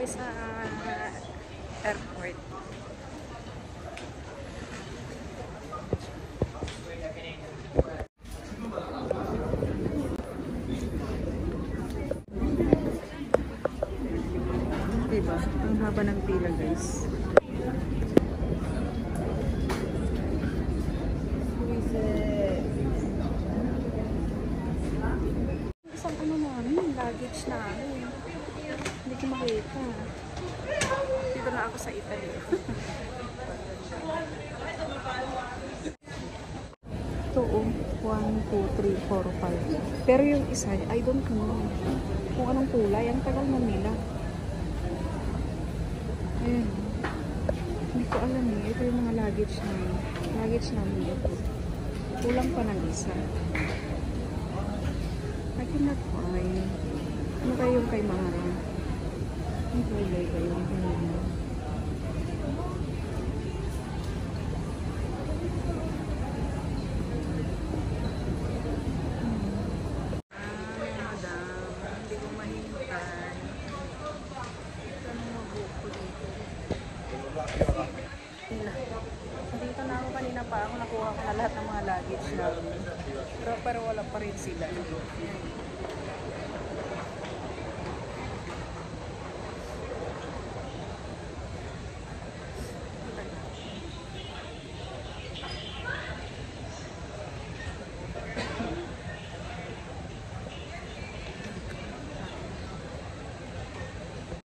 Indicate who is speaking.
Speaker 1: sa airport. Diba? Ang haba ng pila, guys. Isang ano namin, luggage namin. Hindi ko makita. Dito na ako sa Italy. Ito, 1, 2, 3, 4, 5. Pero yung isa, I don't know kung anong kulay. Ang tagal na nila. Ayan. Hindi ko alam eh. Ito yung mga luggage namin. Luggage namin ito. Kulang pa ng isa. I cannot find. Ano kayo yung kay Mara? Ang kulay kayo. Dito na ako kanina pa ako nakuha ko na lahat ng mga luggage namin. Pero wala pa rin sila.